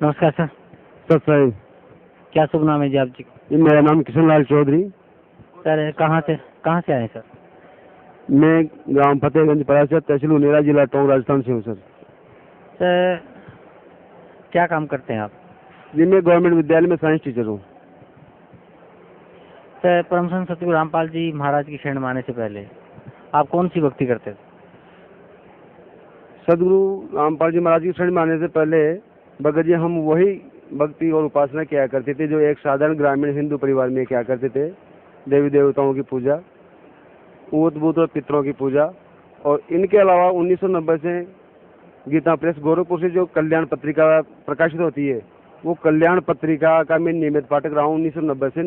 नमस्कार sir. Sir साहब, क्या शुभ नाम है जी आप जी? मेरा नाम किशन लाल चौधरी। सर कहाँ से आए सर? मैं गांव फतेहगंज परासा, तहसील उनेरा, जिला टोंक, राजस्थान से हूँ सर। सर क्या काम करते हैं आप? जी, मैं गवर्नमेंट विद्यालय में साइंस टीचर हूँ। सर परम संत सतगुरु रामपाल जी महाराज की शरण में आने से पहले आप कौन सी भक्ति करते थे? सदगुरु रामपाल जी महाराज की शरण में आने से पहले भगत जी हम वही भक्ति और उपासना किया करते थे जो एक साधारण ग्रामीण हिंदू परिवार में किया करते थे। देवी देवताओं की पूजा, ऊत बूत और पितरों की पूजा। और इनके अलावा 1990 से गीता प्रेस गोरखपुर से जो कल्याण पत्रिका प्रकाशित होती है, वो कल्याण पत्रिका का मैं नियमित पाठक रहा हूँ 1990 से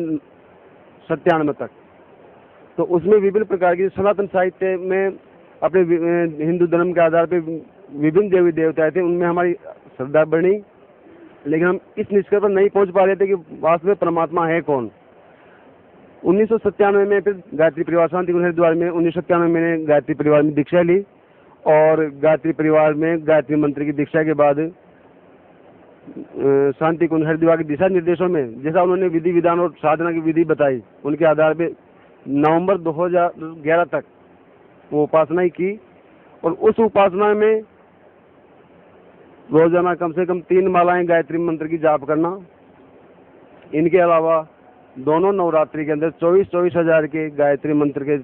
97 तक। तो उसमें विभिन्न प्रकार की सनातन साहित्य में अपने हिंदू धर्म के आधार पर विभिन्न देवी देवता थे, उनमें हमारी श्रद्धा बढ़ी, लेकिन हम इस निष्कर्ष पर नहीं पहुंच पा रहे थे कि वास्तव में परमात्मा है कौन। 1997 में फिर गायत्री परिवार शांति कुंज हरिद्वार में 1997 में मैंने गायत्री परिवार में दीक्षा ली। और गायत्री परिवार में गायत्री मंत्र की दीक्षा के बाद शांति कुंज हरिद्वार के दिशा निर्देशों में जैसा उन्होंने विधि विधान और साधना की विधि बताई, उनके आधार पर नवंबर 2011 तक वो उपासना ही की। और उस उपासना में रोजाना कम से कम 3 मालाएं गायत्री मंत्र की जाप करना, इनके अलावा दोनों नवरात्रि के अंदर 24-24 हजार के गायत्री मंत्र के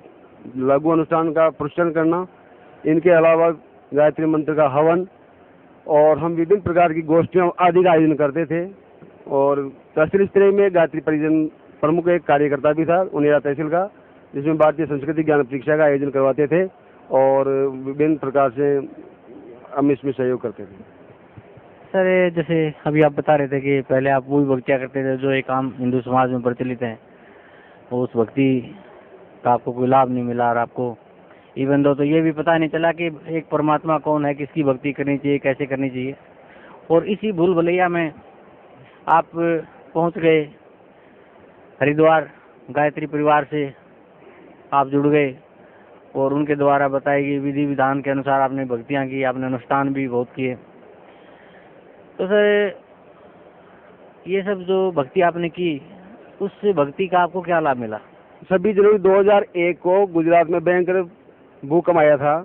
लघु अनुष्ठान का प्रचलन करना, इनके अलावा गायत्री मंत्र का हवन, और हम विभिन्न प्रकार की गोष्ठियों आदि का आयोजन करते थे। और तहसील स्तर में गायत्री परिजन प्रमुख एक कार्यकर्ता भी था उनेरा तहसील का, जिसमें भारतीय संस्कृति ज्ञान परीक्षा का आयोजन करवाते थे और विभिन्न प्रकार से हम इसमें सहयोग करते थे। सर जैसे अभी आप बता रहे थे कि पहले आप वही भक्तियाँ करते थे जो एक आम हिंदू समाज में प्रचलित है, उस भक्ति का आपको कोई लाभ नहीं मिला और आपको इवन दो तो ये भी पता नहीं चला कि एक परमात्मा कौन है, किसकी भक्ति करनी चाहिए, कैसे करनी चाहिए। और इसी भूल भुलैया में आप पहुंच गए हरिद्वार, गायत्री परिवार से आप जुड़ गए और उनके द्वारा बताई गई विधि विधान के अनुसार आपने भक्तियाँ की, आपने अनुष्ठान भी बहुत किए। तो सर ये सब जो भक्ति आपने की, उस भक्ति का आपको क्या लाभ मिला? 26 जनवरी 2001 को गुजरात में भयंकर भूकंप आया था।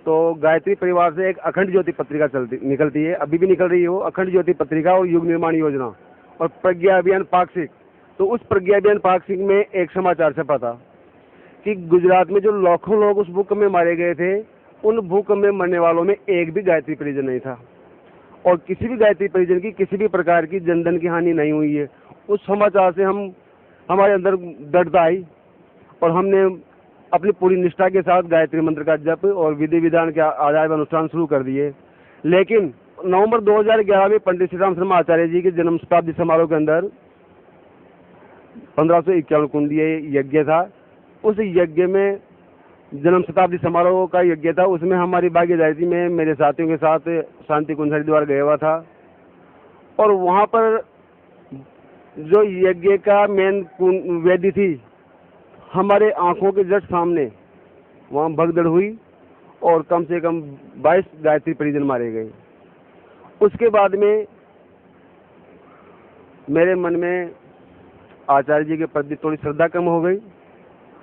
तो गायत्री परिवार से एक अखंड ज्योति पत्रिका निकलती है, अभी भी निकल रही है वो अखंड ज्योति पत्रिका और युग निर्माण योजना और प्रज्ञा अभियान पाक्षिक। तो उस प्रज्ञा अभियान पाक्षिक में एक समाचार छपा था कि गुजरात में जो लाखों लोग उस भूकंप में मारे गए थे, उन भूकंप में मरने वालों में एक भी गायत्री परिजन नहीं था और किसी भी गायत्री परिजन की किसी भी प्रकार की जनधन की हानि नहीं हुई है। उस समाचार से हमारे अंदर दृढ़ता आई और हमने अपनी पूरी निष्ठा के साथ गायत्री मंत्र का जप और विधि विधान के आधार पर अनुष्ठान शुरू कर दिए। लेकिन नवंबर 2011 में पंडित श्री राम शर्मा आचार्य जी के जन्म शताब्दी समारोह के अंदर 1551 कुंडीय यज्ञ था। उस यज्ञ में जन्म शताब्दी समारोह का यज्ञ था, उसमें हमारी भागीदारी थी। मैं मेरे साथियों के साथ शांति कुंज हरिद्वार गया हुआ था और वहाँ पर जो यज्ञ का मेन वेदी थी, हमारे आंखों के जस्ट सामने वहाँ भगदड़ हुई और कम से कम 22 गायत्री परिजन मारे गए। उसके बाद में मेरे मन में आचार्य जी के प्रति थोड़ी श्रद्धा कम हो गई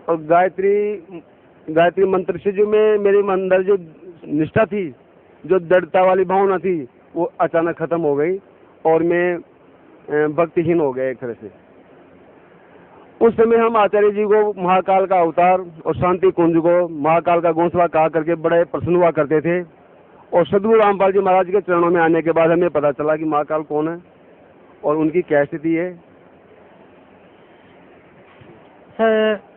और गायत्री मंत्र से जो मेरे अंदर जो निष्ठा थी, जो दृढ़ता वाली भावना थी, वो अचानक खत्म हो गई और मैं भक्तिहीन हो गया एक तरह से। उस समय हम आचार्य जी को महाकाल का अवतार और शांति कुंज को महाकाल का घोंसला कहा करके बड़े प्रसन्न हुआ करते थे। और सदगुरु रामपाल जी महाराज के चरणों में आने के बाद हमें पता चला कि महाकाल कौन है और उनकी क्या स्थिति है। सर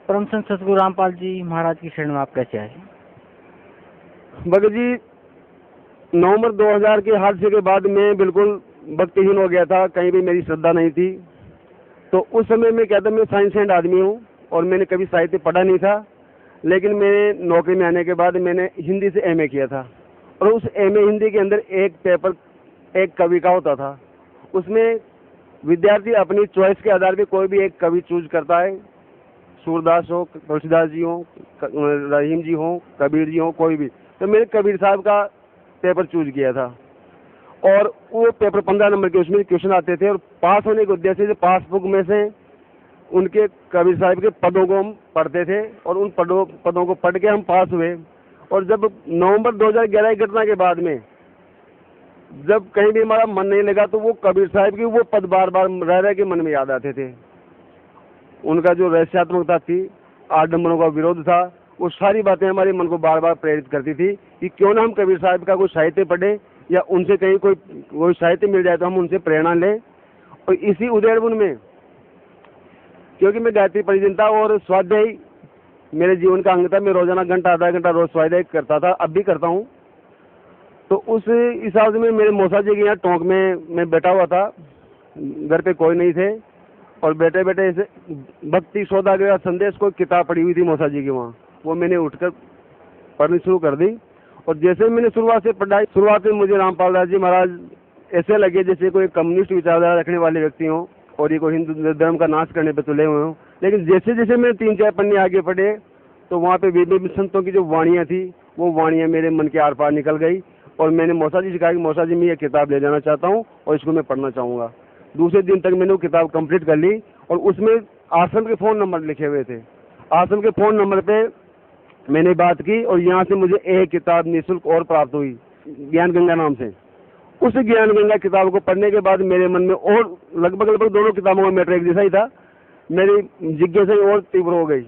परम संत सतगुरु रामपाल जी महाराज की शरण में आप कैसे आए? भगत जी, नवंबर 2000 के हादसे के बाद मैं बिल्कुल भक्तिहीन हो गया था, कहीं भी मेरी श्रद्धा नहीं थी। तो उस समय मैं कहता मैं साइंस एंड आदमी हूँ और मैंने कभी साहित्य पढ़ा नहीं था, लेकिन मैंने नौकरी में आने के बाद मैंने हिंदी से एमए किया था और उस एमए हिंदी के अंदर एक पेपर एक कवि का होता था। उसमें विद्यार्थी अपनी चॉइस के आधार पर कोई भी एक कवि चूज करता है, सूरदास हो, तुलसीदास जी हो, रहीम जी हो, कबीर जी हो, कोई भी। तो मेरे कबीर साहब का पेपर चूज किया था और वो पेपर 15 नंबर के उसमें क्वेश्चन आते थे और पास होने के उद्देश्य से पासबुक में से उनके कबीर साहब के पदों को हम पढ़ते थे और उन पदों को पढ़ के हम पास हुए। और जब नवंबर 2011 की घटना के बाद में जब कहीं भी हमारा मन नहीं लगा तो वो कबीर साहब की वो पद बार बार रह रह के मन में याद आते थे। उनका जो रहस्यात्मकता थी, आडम्बरों का विरोध था, वो सारी बातें हमारे मन को बार बार प्रेरित करती थी कि क्यों ना हम कबीर साहब का कोई साहित्य पढ़ें या उनसे कहीं कोई साहित्य मिल जाए तो हम उनसे प्रेरणा लें। और इसी उदयपुर में, क्योंकि मैं गायत्री परिजन था और स्वाध्याय मेरे जीवन का अंग था, मैं रोजाना घंटा आधा घंटा रोज स्वाध्याय करता था, अब भी करता हूँ। तो उस हिसाब से मेरे मौसा जी के यहाँ टोंक में मैं बैठा हुआ था, घर पे कोई नहीं थे और बैठे बैठे ऐसे भक्ति सौदागर का संदेश कोई किताब पड़ी हुई थी मौसा जी की वहाँ, वो मैंने उठकर पढ़नी शुरू कर दी। और जैसे मैंने शुरुआत में मुझे रामपाल दास जी महाराज ऐसे लगे जैसे कोई कम्युनिस्ट विचारधारा रखने वाले व्यक्ति हों और ये कोई हिंदू धर्म का नाश करने पे तुले हुए हों। लेकिन जैसे जैसे मैं 3-4 पन्ने आगे पढ़े तो वहाँ पे विभिन्न संतों की जो वाणियाँ थी वो वाणियाँ मेरे मन के आर पार निकल गई और मैंने मौसा जी से कहा कि मौसा जी मैं ये किताब ले जाना चाहता हूँ और इसको मैं पढ़ना चाहूँगा। दूसरे दिन तक मैंने वो किताब कंप्लीट कर ली और उसमें आश्रम के फ़ोन नंबर लिखे हुए थे। आश्रम के फ़ोन नंबर पे मैंने बात की और यहाँ से मुझे एक किताब निःशुल्क और प्राप्त हुई, ज्ञान गंगा नाम से। उस ज्ञान गंगा किताब को पढ़ने के बाद मेरे मन में और लगभग दोनों किताबों का मैटर एक जैसा ही था, मेरी जिज्ञासा और तीव्र हो गई।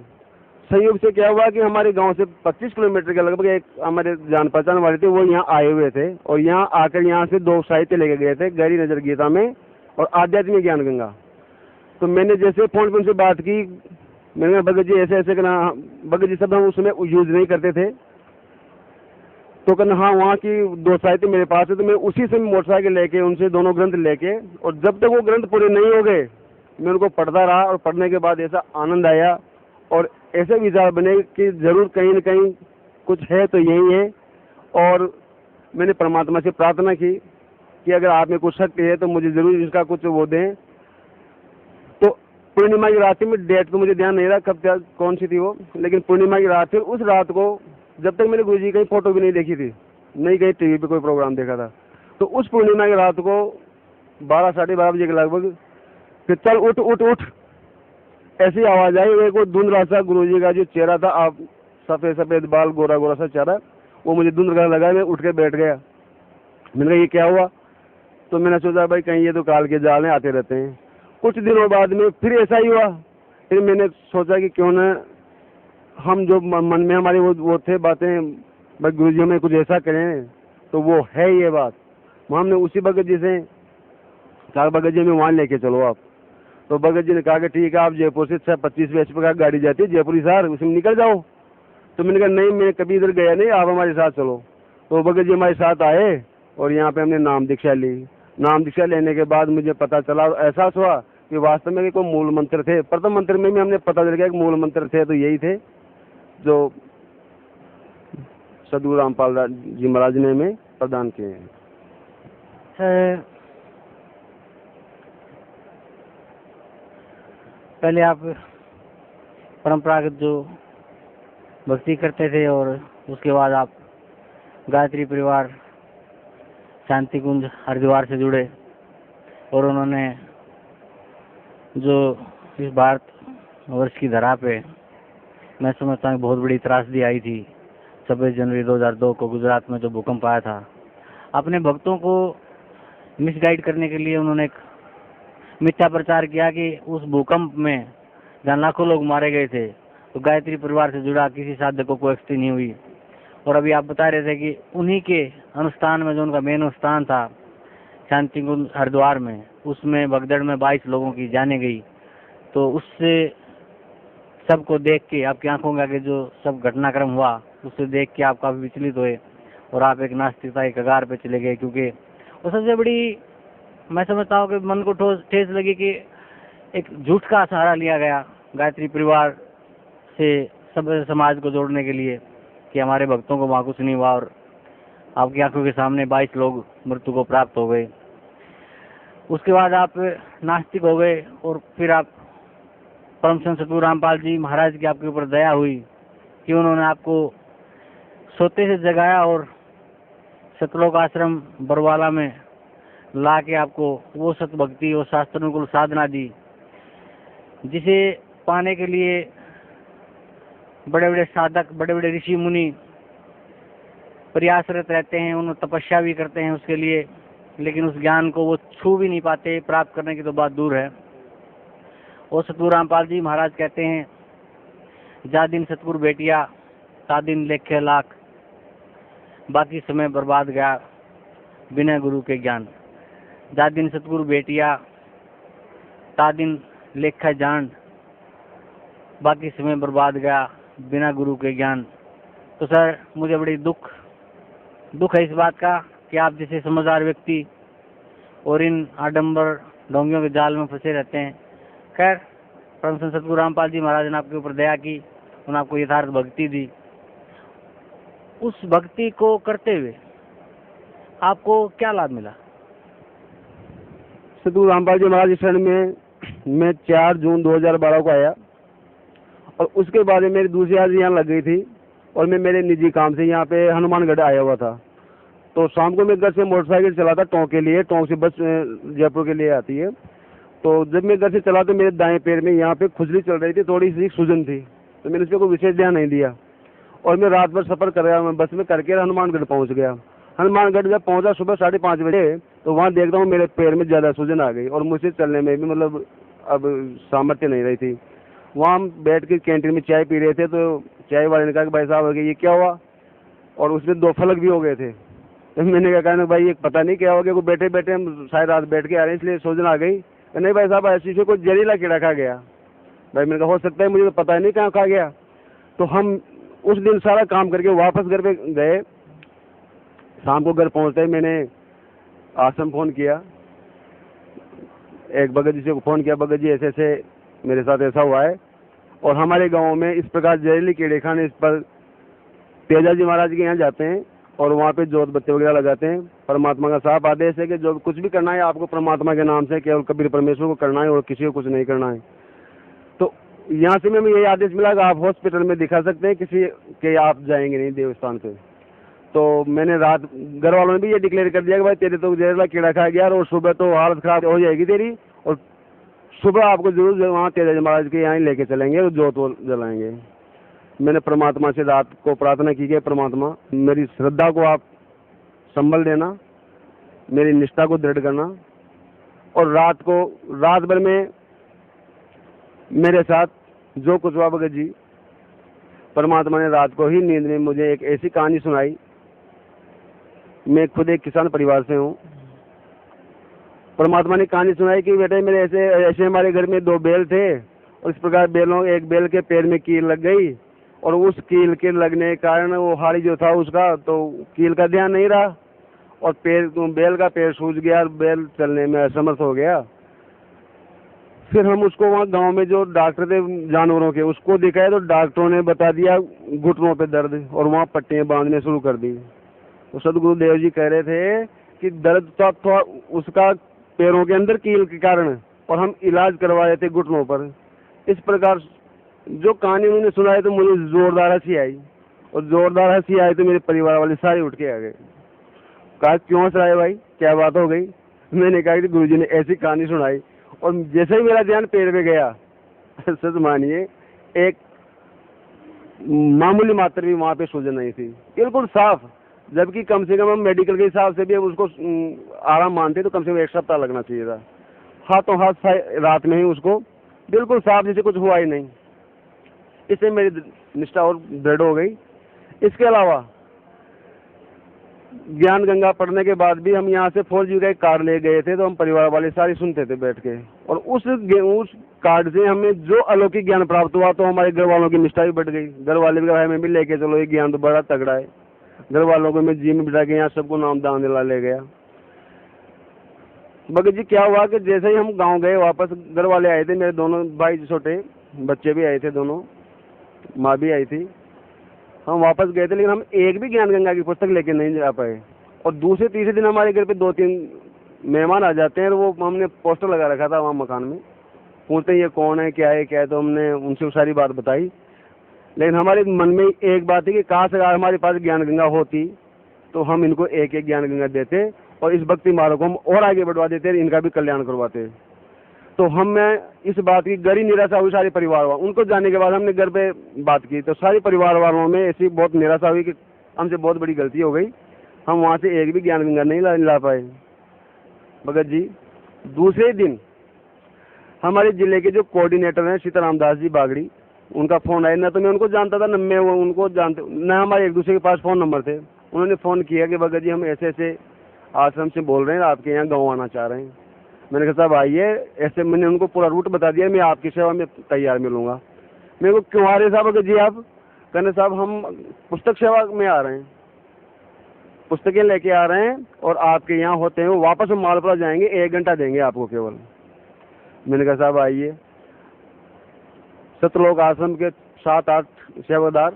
संयोग से क्या हुआ कि हमारे गांव से 25 किलोमीटर के लगभग एक हमारे जान पहचान वाले थे, वो यहाँ आए हुए थे और यहाँ आकर यहाँ से 2 साहित्य लेके गए थे, गहरी नजर गीता में और आध्यात्मिक ज्ञान गंगा। तो मैंने जैसे फोन पर उनसे बात की, मैंने कहा भगत जी ऐसे ऐसे करना, भगत जी सब हम उसमें यूज नहीं करते थे। तो कहना हाँ वहाँ की 2 साहित्य मेरे पास है, तो मैं उसी से मोटरसाइकिल लेके उनसे दोनों ग्रंथ लेके और जब तक वो ग्रंथ पूरे नहीं हो गए मैं उनको पढ़ता रहा और पढ़ने के बाद ऐसा आनंद आया और ऐसे विचार बने कि जरूर कहीं न कहीं कुछ है तो यही है। और मैंने परमात्मा से प्रार्थना की कि अगर आप में कुछ शक्ति है तो मुझे जरूर इसका कुछ वो दें। तो पूर्णिमा की रात में, डेट तो मुझे ध्यान नहीं रहा कब कौन सी थी वो, लेकिन पूर्णिमा की रात थी। उस रात को जब तक मैंने गुरुजी की फोटो भी नहीं देखी थी, नहीं कहीं टीवी पे कोई प्रोग्राम देखा था, तो उस पूर्णिमा की रात को 12-12:30 बजे के लगभग फिर चल उठ उठ उठ ऐसी आवाज आई। एक वो धुंधला सा गुरुजी का जो चेहरा था, आप सफेद सफेद बाल, गोरा गोरा सा चेहरा, वो मुझे धुंधला लगा। मैं उठ के बैठ गया। मैंने कहा ये क्या हुआ? तो मैंने सोचा भाई कहीं ये तो काल के जाल आते रहते हैं। कुछ दिनों बाद में फिर ऐसा ही हुआ। फिर मैंने सोचा कि क्यों न हम जो मन में हमारी वो थे बातें, भाई गुरु जी में कुछ ऐसा करें, तो वो है ये बात। हमने उसी भगत जी से कहा भगत जी में वहाँ लेके चलो आप। तो भगत जी ने कहा कि ठीक है, आप जयपुर से 25 HP का गाड़ी जाती है जयपुर हिसार, उसमें निकल जाओ। तो मैंने कहा नहीं, मैं कभी इधर गया नहीं, आप हमारे साथ चलो। तो भगत जी हमारे साथ आए और यहाँ पे हमने नाम दीक्षा ली। नाम दीक्षा लेने के बाद मुझे पता चला और एहसास हुआ कि वास्तव में कोई मूल मंत्र थे। प्रथम मंत्र में भी हमने पता चल गया कि मूल मंत्र थे तो यही थे जो सदगुरु रामपाल जी महाराज ने हमें प्रदान किए हैं। पहले आप परंपरागत जो भक्ति करते थे और उसके बाद आप गायत्री परिवार शांति कुंज हरिद्वार से जुड़े और उन्होंने जो इस भारत वर्ष की धरा पे मैं समझता हूँ बहुत बड़ी त्रासदी आई थी 26 जनवरी 2002 को गुजरात में जो भूकंप आया था। अपने भक्तों को मिसगाइड करने के लिए उन्होंने एक मिथ्या प्रचार किया कि उस भूकंप में जहाँ लाखों लोग मारे गए थे तो गायत्री परिवार से जुड़ा किसी साधक को कोई क्षति नहीं हुई। और अभी आप बता रहे थे कि उन्हीं के अनुष्ठान में जो उनका मेन अनुष्ठान था शांति कुंज हरिद्वार में, उसमें भगदड़ में 22 लोगों की जाने गई। तो उससे सबको देख के आपकी आंखों के आगे जो सब घटनाक्रम हुआ उससे देख के आप काफी विचलित हुए और आप एक नास्तिकता के कगार पे चले गए, क्योंकि वो सबसे बड़ी मैं समझता हूँ कि मन को ठेस लगी कि एक झूठ का सहारा लिया गया गायत्री परिवार से सब समाज को जोड़ने के लिए कि हमारे भक्तों को वहाँ कुछ नहीं हुआ और आपकी आंखों के सामने 22 लोग मृत्यु को प्राप्त हो गए। उसके बाद आप नास्तिक हो गए और फिर आप परम संत सतगुरु रामपाल जी महाराज की आपके ऊपर दया हुई कि उन्होंने आपको सोते से जगाया और सतलोक आश्रम बरवाला में ला के आपको वो सतभक्ति और शास्त्रानुकूल साधना दी, जिसे पाने के लिए बड़े बड़े साधक, बड़े बड़े ऋषि मुनि प्रयासरत रहते हैं, उन तपस्या भी करते हैं उसके लिए, लेकिन उस ज्ञान को वो छू भी नहीं पाते, प्राप्त करने की तो बात दूर है। और सतगुरु रामपाल जी महाराज कहते हैं, जा दिन सतगुरु बेटिया ता दिन लेखे लाख, बाकी समय बर्बाद गया बिना गुरु के ज्ञान। जा दिन सतगुरु बेटिया ता दिन लेखा जान, बाकी समय बर्बाद गया बिना गुरु के ज्ञान। तो सर, मुझे बड़ी दुख है इस बात का कि आप जैसे समझदार व्यक्ति और इन आडंबर ढोंगियों के जाल में फंसे रहते हैं। खैर, परम संत सतगुरु रामपाल जी महाराज ने आपके ऊपर दया की, उन्होंने आपको यथार्थ भक्ति दी। उस भक्ति को करते हुए आपको क्या लाभ मिला? सतगुरु रामपाल जी महाराज शरण में मैं 4 जून 2012 को आया, और उसके बाद मेरी दूसरी हाजिरी यहाँ लग गई थी, और मैं मेरे निजी काम से यहाँ पे हनुमानगढ़ आया हुआ था। तो शाम को मैं घर से मोटरसाइकिल चलाता टोंक के लिए, टोंक से बस जयपुर के लिए आती है। तो जब मैं घर से चला तो मेरे दाएं पैर में यहाँ पे खुजली चल रही थी, थोड़ी सी सूजन थी, तो मैंने उस पर कोई विशेष ध्यान नहीं दिया, और मैं रात भर सफ़र कर रहा, मैं बस में करके हनुमानगढ़ पहुँच गया। हनुमानगढ़ जब पहुँचा सुबह 5:30 बजे, तो वहाँ देखता हूँ मेरे पैर में ज़्यादा सूजन आ गई, और मुझसे चलने में भी मतलब अब सामर्थ्य नहीं रही थी। वहाँ हम बैठ के कैंटीन में चाय पी रहे थे, तो चाय वाले ने कहा कि भाई साहब ये क्या हुआ, और उसमें 2 फलक भी हो गए थे। तो मैंने कहा भाई ये पता नहीं क्या हो गया, बैठे बैठे हम शायद रात बैठ के आ रहे हैं इसलिए सूजन आ गई। नहीं भाई साहब, ऐसी से कोई जहरीला कीड़ा खा गया। भाई मैंने कहा हो सकता है, मुझे तो पता नहीं कहाँ खा गया। तो हम उस दिन सारा काम करके वापस घर पे गए। शाम को घर पहुँचते ही मैंने आश्रम फ़ोन किया, एक भगत जी से फ़ोन किया, भगत जी ऐसे ऐसे मेरे साथ ऐसा हुआ है, और हमारे गांव में इस प्रकार जहरीली कीड़े खाने इस पर तेजा जी महाराज के यहाँ जाते हैं, और वहाँ पे जोत बत्ती वगैरह लगाते हैं। परमात्मा का साफ आदेश है कि जो कुछ भी करना है आपको परमात्मा के नाम से केवल कबीर परमेश्वर को करना है, और किसी को कुछ नहीं करना है। तो यहाँ से हमें यही आदेश मिला कि आप हॉस्पिटल में दिखा सकते हैं, किसी के आप जाएंगे नहीं देवस्थान पे। तो मैंने रात घर वालों ने भी ये डिक्लेयर कर दिया कि भाई तेरे तो जहरीला कीड़ा खा गया, और सुबह तो हालत खराब हो जाएगी तेरी, और सुबह आपको जरूर वहाँ तेजा जी महाराज के यहाँ लेके चलेंगे और जोत वो जलाएंगे। मैंने परमात्मा से रात को प्रार्थना की कि परमात्मा मेरी श्रद्धा को आप संभल देना, मेरी निष्ठा को दृढ़ करना, और रात भर में मेरे साथ जो कुछ हुआ भगत जी, परमात्मा ने रात को ही नींद में मुझे एक ऐसी कहानी सुनाई। मैं खुद एक किसान परिवार से हूँ। परमात्मा ने कहानी सुनाई कि बेटे मेरे ऐसे हमारे घर में 2 बैल थे, और इस प्रकार एक बैल के पैर में कील लग गई, और उस कील के लगने के कारण वो हाड़ी जो था उसका, तो कील का ध्यान नहीं रहा, और बैल का पैर सूज गया, और बैल चलने में असमर्थ हो गया। फिर हम उसको वहाँ गांव में जो डॉक्टर थे जानवरों के, उसको दिखाया, तो डॉक्टरों ने बता दिया घुटनों पे दर्द, और वहाँ पट्टियाँ बांधने शुरू कर दी। तो सदगुरुदेव जी कह रहे थे कि दर्द तो था उसका पैरों के अंदर कील के कारण, और हम इलाज करवाए थे घुटनों पर। इस प्रकार जो कहानी उन्होंने सुनाई तो मुझे जोरदार हंसी आई, और जोरदार हंसी आई तो मेरे परिवार वाले सारे उठ के आ गए। कहा क्यों हंस रहा है भाई, क्या बात हो गई? मैंने कहा कि गुरुजी ने ऐसी कहानी सुनाई, और जैसे ही मेरा ध्यान पैर पे गया, सच मानिए एक मामूली मात्र भी वहाँ पे सूजन नहीं थी, बिल्कुल साफ। जबकि कम से कम हम मेडिकल के हिसाब से भी अब उसको आराम मानते तो कम से कम 1 सप्ताह लगना चाहिए था। हाथों हाथ रात में ही उसको बिल्कुल साफ, जैसे कुछ हुआ ही नहीं। इससे मेरी निष्ठा और दृढ़ हो गई। इसके अलावा ज्ञान गंगा पढ़ने के बाद भी हम यहाँ से 4G का एक कार्ड ले गए थे, तो हम परिवार वाले सारे सुनते थे बैठ के, और उस कार्ड से हमें जो अलौकिक ज्ञान प्राप्त हुआ, तो हमारे घर वालों की निष्ठा भी बढ़ गई। घर वाले भी भाई में भी लेके चलो, ये ज्ञान तो बड़ा तगड़ा है। घर वालों को मैं जी में बिठा के यहाँ सबको नाम दान दिला ले गया। भगत जी क्या हुआ कि जैसे ही हम गाँव गए वापस, घर वाले आए थे, मेरे दोनों भाई छोटे बच्चे भी आए थे, दोनों माँ भी आई थी। हम वापस गए थे, लेकिन हम एक भी ज्ञान गंगा की पुस्तक लेके नहीं जा पाए। और दूसरे तीसरे दिन हमारे घर पे 2-3 मेहमान आ जाते हैं, और वो हमने पोस्टर लगा रखा था वहाँ मकान में, पूछते ये कौन है क्या है क्या है, तो हमने उनसे सारी बात बताई। लेकिन हमारे मन में एक बात थी कि काश अगर हमारे पास ज्ञान गंगा होती तो हम इनको एक एक ज्ञान गंगा देते और इस भक्ति मार्ग को हम और आगे बढ़वा देते, इनका भी कल्याण करवाते। तो हमें इस बात की गहरी निराशा हुई सारे परिवार वालों। उनको जाने के बाद हमने घर पे बात की तो सारे परिवार वालों में ऐसी बहुत निराशा हुई कि हमसे बहुत बड़ी गलती हो गई, हम वहाँ से एक भी ज्ञान गंगा नहीं ला पाए। भगत जी दूसरे दिन हमारे जिले के जो कोऑर्डिनेटर हैं सीताराम दास जी बागड़ी, उनका फ़ोन आया। न तो मैं उनको जानता था, न मैं उनको जानते, न हमारे एक दूसरे के पास फ़ोन नंबर थे। उन्होंने फ़ोन किया कि भगत जी हम ऐसे ऐसे आश्रम से बोल रहे हैं, आपके यहाँ गाँव आना चाह रहे हैं। मैंने कहा साहब आइए, ऐसे मैंने उनको पूरा रूट बता दिया, मैं आपकी सेवा में तैयार मिलूँगा। मेरे को क्यों आ रहे साहब भगत जी आप? कहने साहब हम पुस्तक सेवा में आ रहे हैं, पुस्तकें लेके आ रहे हैं और आपके यहाँ होते हैं, वो वापस हम मालपुरा जाएंगे, 1 घंटा देंगे आपको केवल। मैंने कहा साहब आइए। सतलोक आश्रम के 7-8 सेवादार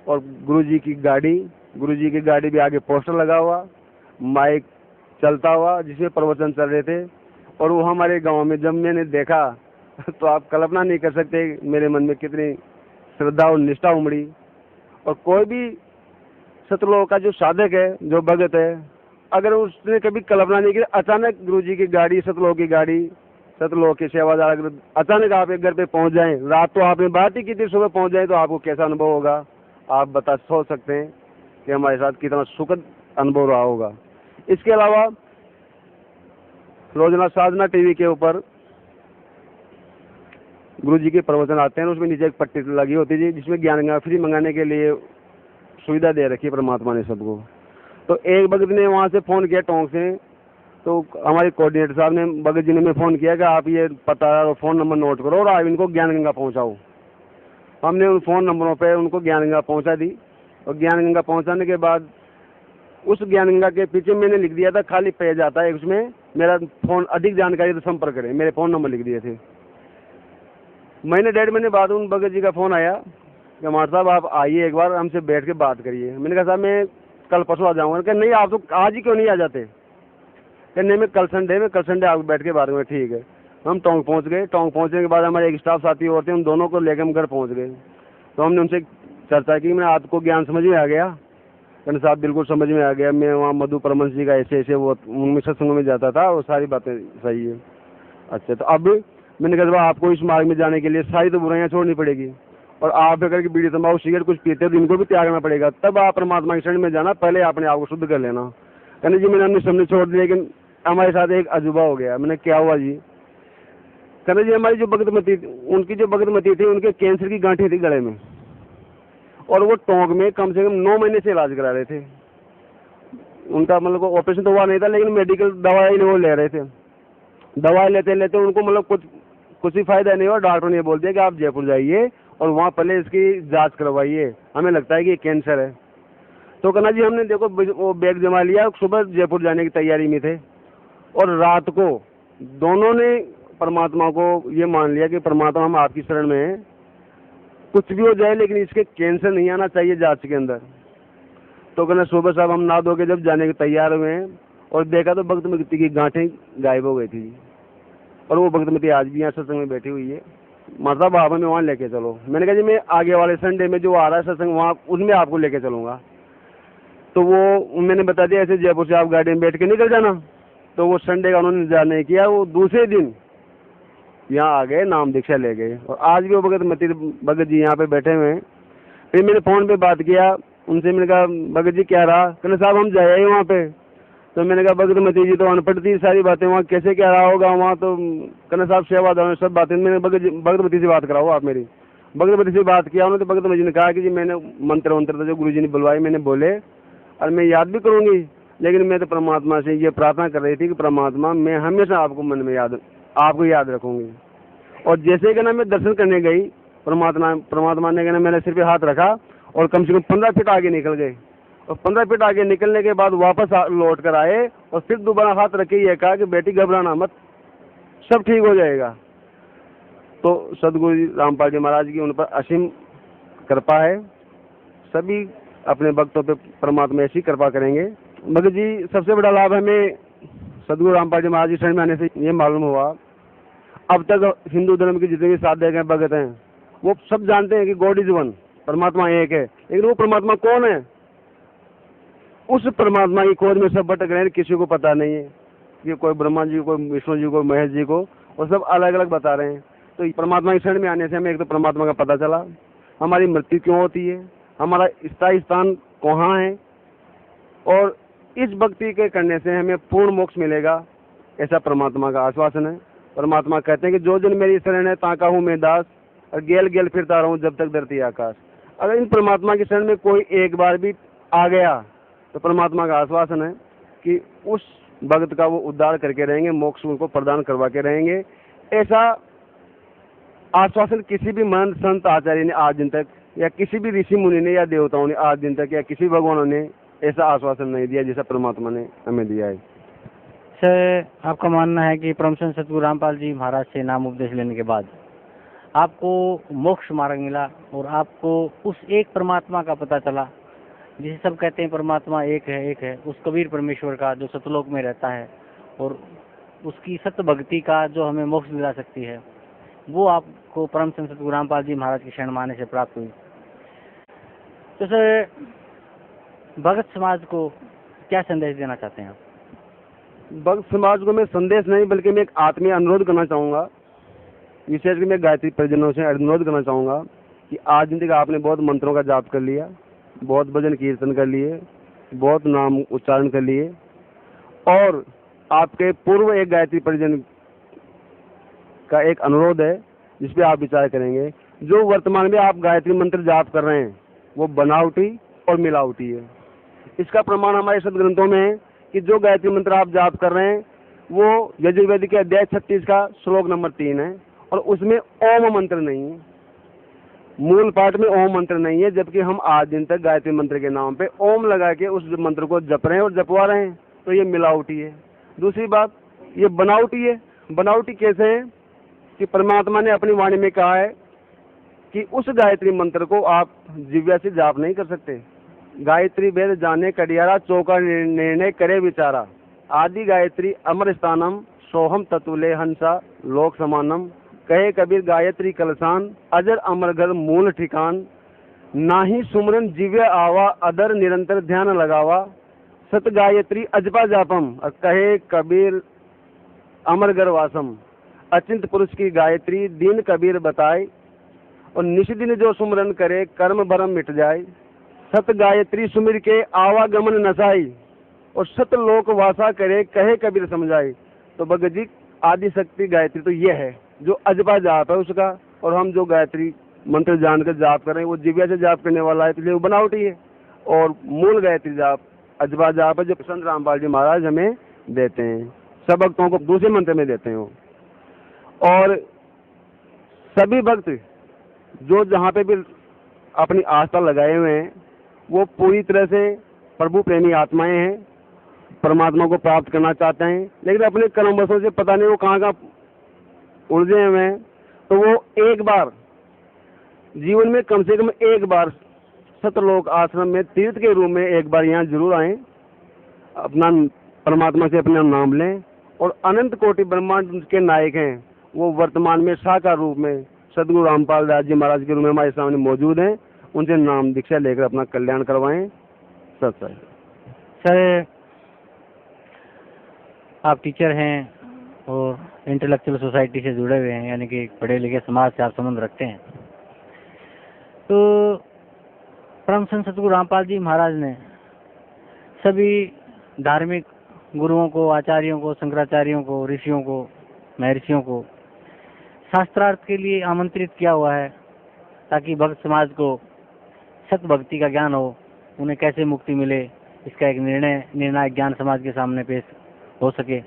और गुरुजी की गाड़ी भी आगे पोस्टर लगा हुआ, माइक चलता हुआ जिसमें प्रवचन चल रहे थे। और वो हमारे गांव में जब मैंने देखा तो आप कल्पना नहीं कर सकते मेरे मन में कितनी श्रद्धा और निष्ठा उमड़ी। और कोई भी सतलोक का जो साधक है, जो भगत है, अगर उसने कभी कल्पना नहीं की, अचानक गुरुजी की गाड़ी, सतलोक की गाड़ी, सतलोक के सेवादार अगर अचानक आपके घर पे पहुंच जाएं, रात तो आपने बात ही की थी, सुबह पहुंच जाए तो आपको कैसा अनुभव होगा आप सोच सकते हैं कि हमारे साथ कितना सुखद अनुभव रहा होगा। इसके अलावा रोजाना साधना टीवी के ऊपर गुरुजी के प्रवचन आते हैं, उसमें नीचे एक पट्टी लगी होती थी जिसमें ज्ञान गंगा फ्री मंगाने के लिए सुविधा दे रखी है परमात्मा ने सबको। तो एक भगत ने वहाँ से फ़ोन किया टोंक से, तो हमारे कोऑर्डिनेटर साहब ने, भगत जी ने मैं फ़ोन किया कि आप ये पता और फ़ोन नंबर नोट करो और आप इनको ज्ञान गंगा पहुँचाओ। हमने उन फ़ोन नंबरों पे उनको ज्ञान गंगा पहुँचा दी। और ज्ञान गंगा पहुँचाने के बाद उस ज्ञान गंगा के पीछे मैंने लिख दिया था, खाली पेज आता है उसमें, मेरा फ़ोन अधिक जानकारी तो संपर्क करें, मेरे फ़ोन नंबर लिख दिए थे। महीने 1.5 महीने बाद उन भगत जी का फ़ोन आया कि हमारे साहब आप आइए एक बार हमसे बैठ के बात करिए। मैंने कहा साहब मैं कल परसों आ जाऊँगा। क्या नहीं आप तो आज ही क्यों नहीं आ जाते? क्या नहीं मैं कल संडे आपको बैठ के बात करूँगा। ठीक है। हम टोंक पहुँच गए। टोंक पहुँचने के बाद हमारे एक स्टाफ साथी और थे, उन दोनों को लेकर हम घर पहुँच गए। तो हमने उनसे चर्चा की, मैं आपको ज्ञान समझ में आ गया? कहने साहब बिल्कुल समझ में आ गया, मैं वहाँ मधु परमहंस जी का ऐसे वो उनमें सत्संग में जाता था, वो सारी बातें सही है। अच्छा तो अब मैंने कहा आपको इस मार्ग में जाने के लिए सारी तो बुराइयाँ छोड़नी पड़ेगी, और आप अगर बीड़ी तंबाकू सिगरेट कुछ पीते तो इनको भी त्यागना पड़ेगा, तब आप परमात्मा की शरण में जाना, पहले अपने आप को शुद्ध कर लेना। कहने जी मैंने हमने सबने छोड़ दिया, लेकिन हमारे साथ एक अजूबा हो गया। मैंने क्या हुआ जी? कहने जी हमारी जो भगतमती, उनकी जो भगतमती थी, उनके कैंसर की गांठें थी गले में, और वो टोंक में कम से कम 9 महीने से इलाज करा रहे थे। उनका मतलब ऑपरेशन तो हुआ नहीं था, लेकिन मेडिकल दवाई वो ले रहे थे। दवाई लेते लेते उनको मतलब कुछ भी फायदा नहीं हुआ। डॉक्टर ने बोल दिया कि आप जयपुर जाइए और वहाँ पहले इसकी जांच करवाइए, हमें लगता है कि कैंसर है। तो कहना जी हमने देखो वो बैग जमा लिया, सुबह जयपुर जाने की तैयारी में थे, और रात को दोनों ने परमात्मा को ये मान लिया कि परमात्मा हम आपकी शरण में हैं, कुछ भी हो जाए लेकिन इसके कैंसर नहीं आना चाहिए जांच के अंदर। तो कहना सुबह साहब हम नहा धो के जब जाने के तैयार हुए हैं और देखा तो भगतमती की गांठें गायब हो गई थी, और वो भगतमती आज भी यहाँ सत्संग में बैठी हुई है। मतलब आप हमें वहाँ लेके चलो। मैंने कहा जी मैं आगे वाले संडे में जो आ रहा है सत्संग, वहाँ उसमें आपको लेके चलूँगा। तो वो मैंने बता दिया ऐसे जयपुर से आप गाड़ी में बैठ के निकल जाना। तो वो संडे का उन्होंने इंतजार नहीं किया, वो दूसरे दिन यहाँ आ गए, नाम दीक्षा ले गए, और आज भी वो भगत जी यहाँ पे बैठे हुए हैं। फिर मैंने फ़ोन पे बात किया उनसे, मैंने कहा भगत जी क्या रहा? कहने साहब हम जाए वहाँ पे। तो मैंने कहा भगतमती जी तो अनपढ़ थी, सारी बातें वहाँ कैसे क्या रहा होगा वहाँ? तो कहने साहब सेवादार सब बातें। मैंने भगतमती से बात कराओ आप मेरी। भगतमती से बात किया उन्होंने, तो भगतमती ने कहा कि जी मैंने मंत्र वंत्र जो गुरु जी ने बुलवाए मैंने बोले, और मैं याद भी करूँगी, लेकिन मैं तो परमात्मा से ये प्रार्थना कर रही थी कि परमात्मा मैं हमेशा आपको मन में आपको याद रखूँगी। और जैसे कि ना मैं दर्शन करने गई, परमात्मा ने कहना मेरे सिर पे हाथ रखा और कम से कम 15 फीट आगे निकल गए, और 15 फीट आगे निकलने के बाद वापस लौट कर आए, और फिर दोबारा हाथ रखे ये कहा कि बेटी घबराना मत, सब ठीक हो जाएगा। तो सदगुरु रामपाल जी महाराज की उन पर असीम कृपा है। सभी अपने भक्तों पे परमात्मा ऐसी कृपा करेंगे। भगत जी सबसे बड़ा लाभ हमें सदगुरु रामपाल जी महाराज की शरण में आने से ये मालूम हुआ, अब तक हिंदू धर्म के जितने भी साधक हैं, भगत हैं, वो सब जानते हैं कि गॉड इज वन, परमात्मा एक है, लेकिन वो परमात्मा कौन है? उस परमात्मा की खोज में सब भटक रहे हैं, किसी को पता नहीं है कि कोई ब्रह्मा जी को, विष्णु जी को, महेश जी को, वो सब अलग अलग बता रहे हैं। तो परमात्मा की शरण में आने से हमें एक तो परमात्मा का पता चला, हमारी मृत्यु क्यों होती है, हमारा स्थायी स्थान कहाँ है, और इस भक्ति के करने से हमें पूर्ण मोक्ष मिलेगा, ऐसा परमात्मा का आश्वासन है। परमात्मा कहते हैं कि जो जन मेरी शरण है ताका हूँ मैं दास, और गेल गेल फिरता रहूँ जब तक धरती आकाश। अगर इन परमात्मा की शरण में कोई एक बार भी आ गया तो परमात्मा का आश्वासन है कि उस भक्त का वो उद्धार करके रहेंगे, मोक्ष उनको प्रदान करवा के रहेंगे। ऐसा आश्वासन किसी भी महंत संत आचार्य ने आज दिन तक, या किसी भी ऋषि मुनि ने या देवताओं ने आज दिन तक, या किसी भगवानों ने ऐसा आश्वासन नहीं दिया जैसा परमात्मा ने हमें दिया है। सर, आपका मानना है कि परम संत सतगुरु रामपाल जी महाराज से नाम उपदेश लेने के बाद आपको मोक्ष मार्ग मिला और आपको उस एक परमात्मा का पता चला, जिसे सब कहते हैं परमात्मा एक है, उस कबीर परमेश्वर का जो सतलोक में रहता है, और उसकी सत्य भक्ति का जो हमें मोक्ष दिला सकती है, वो आपको परम संत सतगुरु रामपाल जी महाराज की शरण में आने से प्राप्त हुई। तो सर, भगत समाज को क्या संदेश देना चाहते हैं आप? भक्त समाज को मैं संदेश नहीं बल्कि मैं एक आत्मीय अनुरोध करना चाहूँगा, विशेषकर मैं गायत्री परिजनों से अनुरोध करना चाहूँगा कि आज दिन तक आपने बहुत मंत्रों का जाप कर लिया, बहुत भजन कीर्तन कर लिए, बहुत नाम उच्चारण कर लिए, और आपके पूर्व एक गायत्री परिजन का एक अनुरोध है जिस पे आप विचार करेंगे। जो वर्तमान में आप गायत्री मंत्र जाप कर रहे हैं वो बनावटी और मिलावटी है। इसका प्रमाण हमारे सदग्रंथों में है कि जो गायत्री मंत्र आप जाप कर रहे हैं वो यजुर्वेद के अध्याय 36 का श्लोक नंबर 3 है, और उसमें ओम मंत्र नहीं है, मूल पाठ में ओम मंत्र नहीं है, जबकि हम आज दिन तक गायत्री मंत्र के नाम पे ओम लगा के उस मंत्र को जप रहे हैं और जपवा रहे हैं, तो ये मिलावटी है। दूसरी बात, ये बनावटी है। बनावटी कैसे है कि परमात्मा ने अपनी वाणी में कहा है कि उस गायत्री मंत्र को आप जिह्वा से जाप नहीं कर सकते। गायत्री वेद जाने कडियारा, चौका निर्णय करे विचारा, आदि गायत्री अमर स्थानम, सोहम ततुले हंसा लोक समानम, कहे कबीर गायत्री कलसान, अजर अमर घर मूल ठिकान, नाही सुमरन जिव्य आवा, अदर निरंतर ध्यान लगावा, सत गायत्री अजपा जापम, और कहे कबीर अमर घर वासम, अचिंत पुरुष की गायत्री दीन कबीर बताए, और निशिदिन जो सुमरन करे कर्म भरम मिट जाए, सत गायत्री सुमिर के आवागमन नसाई, और सत लोक वासा करे कहे कबीर समझाए। तो भगत जी, आदि शक्ति गायत्री तो ये है जो अजबा जाप है उसका, और हम जो गायत्री मंत्र जानकर जाप कर रहे हैं वो जिव्या से जाप करने वाला है, तो वो बनावटी है। और मूल गायत्री जाप अजबा जाप है जो संत रामपाल जी महाराज हमें देते हैं, सब भक्तों को दूसरे मंत्र में देते हैं वो। और सभी भक्त जो जहाँ पे भी अपनी आस्था लगाए हुए हैं वो पूरी तरह से प्रभु प्रेमी आत्माएं हैं, परमात्मा को प्राप्त करना चाहते हैं, लेकिन अपने कर्मवशों से पता नहीं वो कहाँ कहाँ उलझे हुए हैं। तो वो एक बार जीवन में कम से कम एक बार सतलोक आश्रम में तीर्थ के रूप में एक बार यहाँ जरूर आएं, अपना परमात्मा से अपना नाम लें, और अनंत कोटि ब्रह्मांड के नायक हैं वो वर्तमान में साकार रूप में सदगुरु रामपाल दास जी महाराज के रूप में हमारे सामने मौजूद हैं, उनसे नाम दीक्षा लेकर अपना कल्याण करवाएं। सर, आप टीचर हैं और इंटेलेक्चुअल सोसाइटी से जुड़े हुए हैं, यानी कि पढ़े लिखे समाज से आप संबंध रखते हैं। तो परम संत सतगुरु रामपाल जी महाराज ने सभी धार्मिक गुरुओं को, आचार्यों को, शंकराचार्यों को, ऋषियों को, महर्षियों को शास्त्रार्थ के लिए आमंत्रित किया हुआ है, ताकि भक्त समाज को सत भक्ति का ज्ञान हो, उन्हें कैसे मुक्ति मिले इसका एक निर्णायक ज्ञान समाज के सामने पेश हो सके।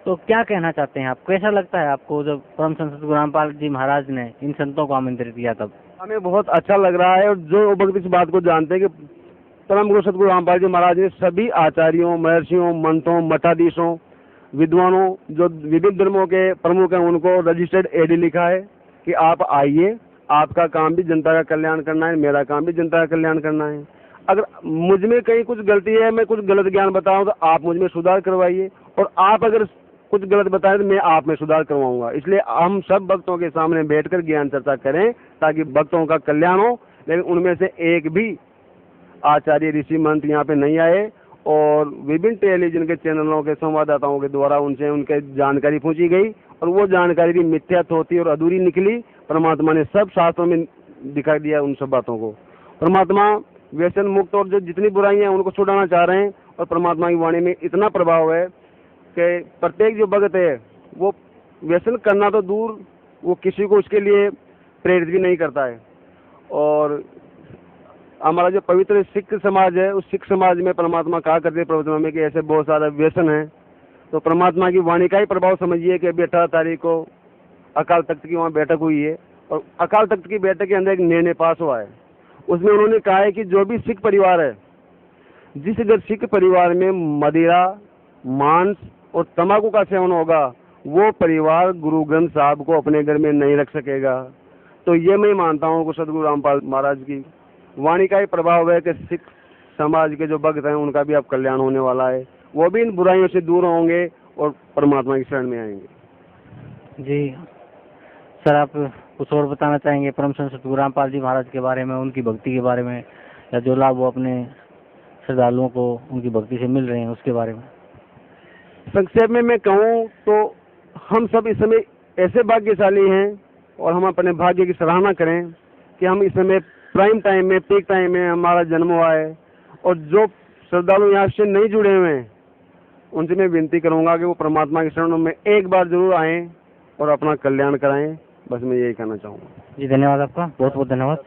तो क्या कहना चाहते हैं आप, कैसा लगता है आपको जब परम संत सतगुरु रामपाल जी महाराज ने इन संतों को आमंत्रित किया? तब हमें बहुत अच्छा लग रहा है, और जो भक्त इस बात को जानते हैं कि परम गुरु सतगुरु रामपाल जी महाराज ने सभी आचार्यों, महर्षियों, मंत्रों, मठाधीशों, विद्वानों, जो विभिन्न धर्मों के प्रमुख हैं, उनको रजिस्टर्ड एडी लिखा है कि आप आइए, आपका काम भी जनता का कल्याण करना है, मेरा काम भी जनता का कल्याण करना है। अगर मुझ में कहीं कुछ गलती है, मैं कुछ गलत ज्ञान बताऊं तो आप मुझ में सुधार करवाइए, और आप अगर कुछ गलत बताएं तो मैं आप में सुधार करवाऊंगा। इसलिए हम सब भक्तों के सामने बैठकर ज्ञान चर्चा करें ताकि भक्तों का कल्याण हो, लेकिन उनमें से एक भी आचार्य ऋषि महंत यहाँ पे नहीं आए और विभिन्न टेलीविजन के चैनलों के संवाददाताओं के द्वारा उनसे उनके जानकारी पूछी गई और वो जानकारी भी मिथ्या थोथी और अधूरी निकली। परमात्मा ने सब शास्त्रों में दिखा दिया उन सब बातों को। परमात्मा व्यसन मुक्त और जो जितनी बुराइयां हैं उनको छुड़ाना चाह रहे हैं और परमात्मा की वाणी में इतना प्रभाव है कि प्रत्येक जो भगत है वो व्यसन करना तो दूर, वो किसी को उसके लिए प्रेरित भी नहीं करता है। और हमारा जो पवित्र सिख समाज है, उस सिख समाज में परमात्मा कहा करते हैं प्रवचनों में कि ऐसे बहुत सारे व्यसन हैं। तो परमात्मा की वाणी का ही प्रभाव समझिए कि अभी 18 तारीख को अकाल तख्त की वहाँ बैठक हुई है और अकाल तख्त की बैठक के अंदर एक निर्णय पास हुआ है। उसमें उन्होंने कहा है कि जो भी सिख परिवार है, जिस घर सिख परिवार में मदिरा, मांस और तंबाकू का सेवन होगा, वो परिवार गुरु ग्रंथ साहब को अपने घर में नहीं रख सकेगा। तो ये मैं मानता हूँ कि सदगुरु रामपाल महाराज की वाणी का ही प्रभाव है कि सिख समाज के जो भक्त हैं उनका भी अब कल्याण होने वाला है, वो भी इन बुराइयों से दूर होंगे और परमात्मा की शरण में आएंगे। जी सर, आप कुछ और बताना चाहेंगे परम संत सतगुरु रामपाल जी महाराज के बारे में, उनकी भक्ति के बारे में, या जो लाभ वो अपने श्रद्धालुओं को उनकी भक्ति से मिल रहे हैं उसके बारे में? संक्षेप में मैं कहूँ तो हम सब इस समय ऐसे भाग्यशाली हैं और हम अपने भाग्य की सराहना करें कि हम इस समय प्राइम टाइम में, पीक टाइम में हमारा जन्म हुआ है। और जो श्रद्धालु यहाँ से नहीं जुड़े हुए हैं उनसे मैं विनती करूँगा कि वो परमात्मा की शरणों में एक बार जरूर आएँ और अपना कल्याण कराएं। बस मैं यही कहना चाहूँगा। जी धन्यवाद आपका, बहुत बहुत धन्यवाद।